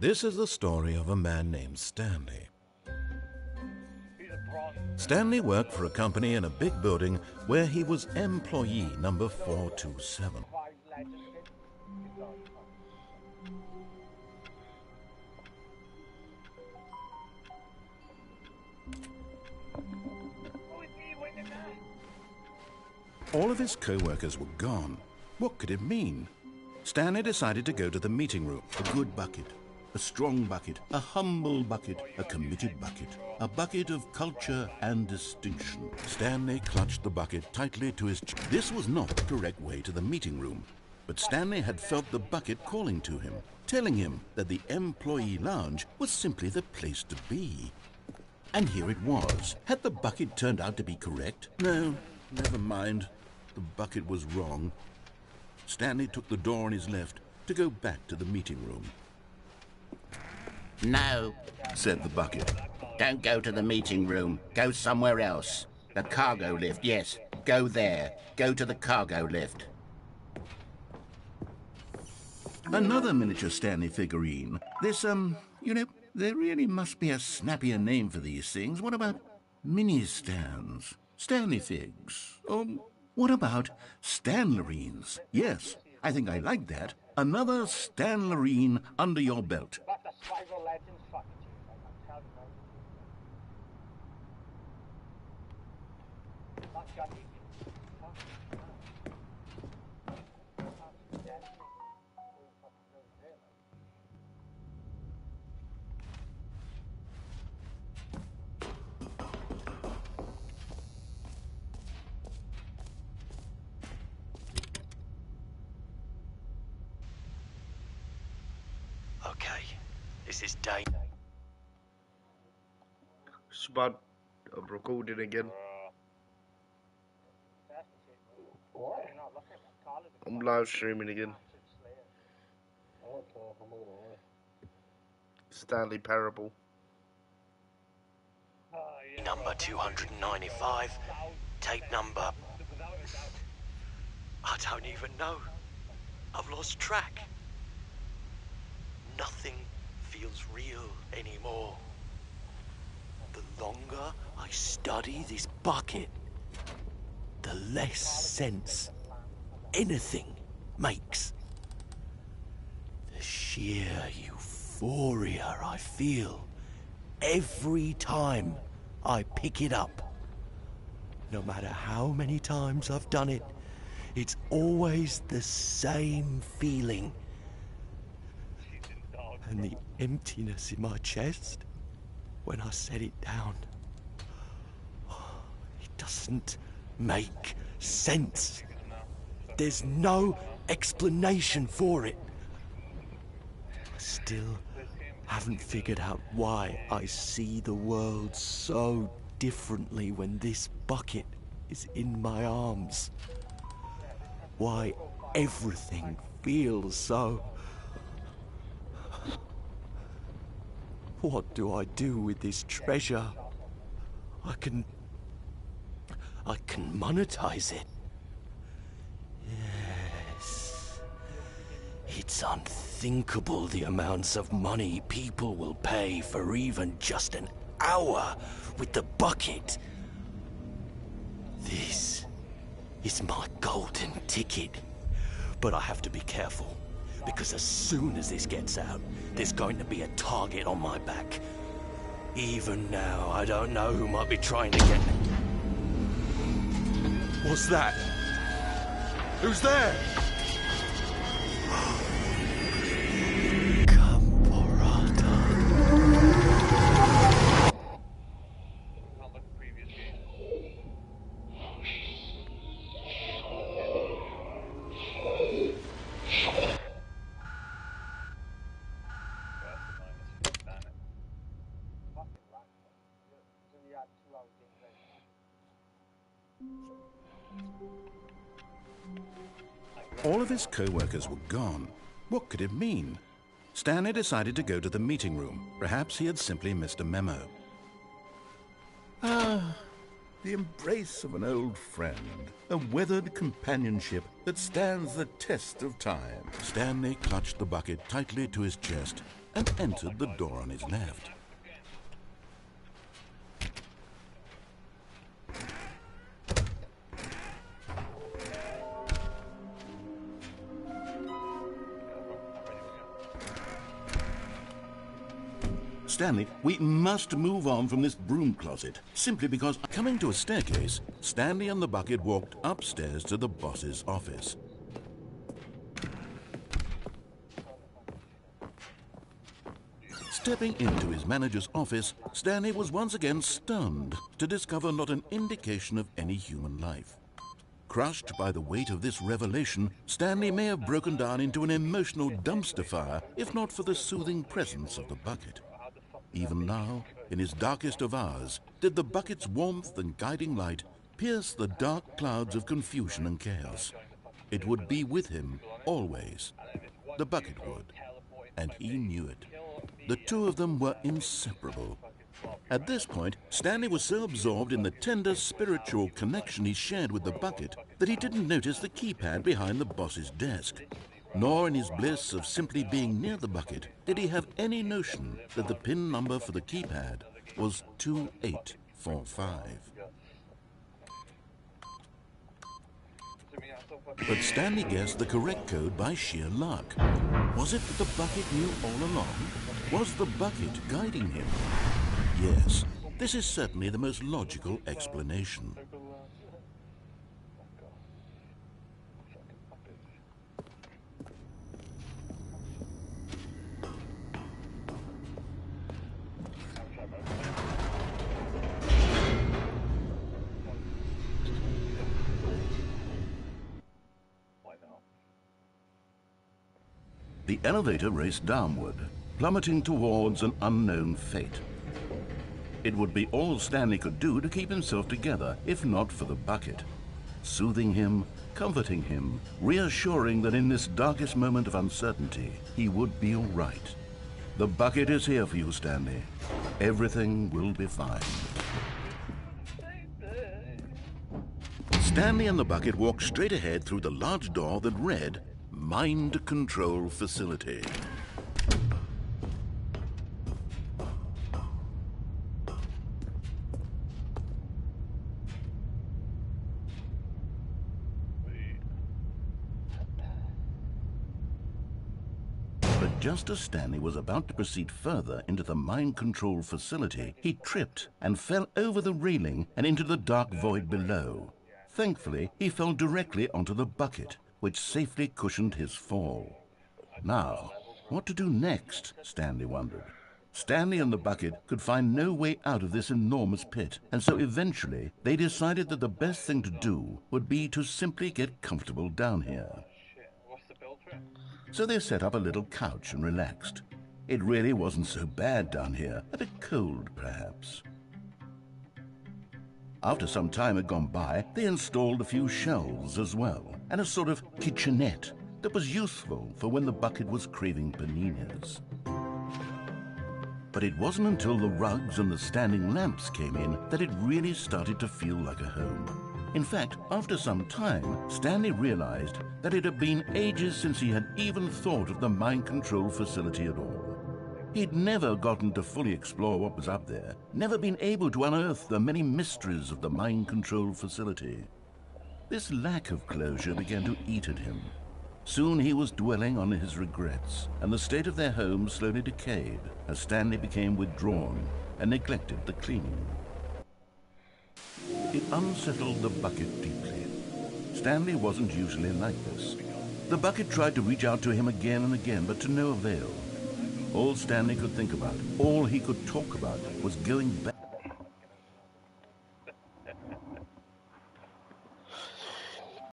This is the story of a man named Stanley. Stanley worked for a company in a big building where he was employee number 427. All of his co-workers were gone. What could it mean? Stanley decided to go to the meeting room. A good bucket, a strong bucket, a humble bucket, a committed bucket, a bucket of culture and distinction. Stanley clutched the bucket tightly to his chest. This was not the correct way to the meeting room, but Stanley had felt the bucket calling to him, telling him that the employee lounge was simply the place to be. And here it was. Had the bucket turned out to be correct? No, never mind. The bucket was wrong. Stanley took the door on his left to go back to the meeting room. No, Said the bucket. don't go to the meeting room. Go somewhere else. The cargo lift, yes. Go there. Go to the cargo lift. Another miniature Stanley figurine. This, there really must be a snappier name for these things. What about mini-stands? Stanley figs? What about Stanlerines? Yes, I think I like that. Another Stanlerine under your belt. Okay, this is day. Spud, I'm recording again. I'm live streaming again. Stanley Parable. Number 295, tape number... I don't even know. I've lost track. Nothing feels real anymore. The longer I study this bucket, the less sense anything makes. The sheer euphoria I feel every time I pick it up. No matter how many times I've done it, it's always the same feeling. And the emptiness in my chest when I set it down. It doesn't make sense. There's no explanation for it. I still haven't figured out why I see the world so differently when this bucket is in my arms. Why everything feels so... What do I do with this treasure? I can monetize it. Yes. It's unthinkable the amounts of money people will pay for even just an hour with the bucket. This is my golden ticket. But I have to be careful, because as soon as this gets out, there's going to be a target on my back. Even now, I don't know who might be trying to get me. What's that? Who's there? All of his co-workers were gone. What could it mean? Stanley decided to go to the meeting room. Perhaps he had simply missed a memo. the embrace of an old friend, a weathered companionship that stands the test of time. Stanley clutched the bucket tightly to his chest and entered the door on his left. Stanley, we must move on from this broom closet, simply because... Coming to a staircase, Stanley and the bucket walked upstairs to the boss's office. Stepping into his manager's office, Stanley was once again stunned to discover not an indication of any human life. Crushed by the weight of this revelation, Stanley may have broken down into an emotional dumpster fire if not for the soothing presence of the bucket. Even now, in his darkest of hours, did the bucket's warmth and guiding light pierce the dark clouds of confusion and chaos. It would be with him, always. The bucket would. And he knew it. The two of them were inseparable. At this point, Stanley was so absorbed in the tender spiritual connection he shared with the bucket that he didn't notice the keypad behind the boss's desk. Nor in his bliss of simply being near the bucket did he have any notion that the PIN number for the keypad was 2845. But Stanley guessed the correct code by sheer luck. Was it that the bucket knew all along? Was the bucket guiding him? Yes, this is certainly the most logical explanation. The elevator raced downward, plummeting towards an unknown fate. It would be all Stanley could do to keep himself together, if not for the bucket. Soothing him, comforting him, reassuring that in this darkest moment of uncertainty, he would be all right. The bucket is here for you, Stanley. Everything will be fine. Stanley and the bucket walked straight ahead through the large door that read, Mind Control Facility. But just as Stanley was about to proceed further into the mind control facility, he tripped and fell over the railing and into the dark void below. Thankfully, he fell directly onto the bucket, which safely cushioned his fall. Now, what to do next, Stanley wondered. Stanley and the bucket could find no way out of this enormous pit, and so eventually they decided that the best thing to do would be to simply get comfortable down here. So they set up a little couch and relaxed. It really wasn't so bad down here, a bit cold perhaps. After some time had gone by, they installed a few shelves as well, and a sort of kitchenette that was useful for when the bucket was craving paninis. But it wasn't until the rugs and the standing lamps came in that it really started to feel like a home. In fact, after some time, Stanley realized that it had been ages since he had even thought of the mind control facility at all. He'd never gotten to fully explore what was up there, never been able to unearth the many mysteries of the mind control facility. This lack of closure began to eat at him. Soon he was dwelling on his regrets, and the state of their home slowly decayed as Stanley became withdrawn and neglected the cleaning. It unsettled the bucket deeply. Stanley wasn't usually like this. The bucket tried to reach out to him again and again, but to no avail. All Stanley could think about, all he could talk about, was going back.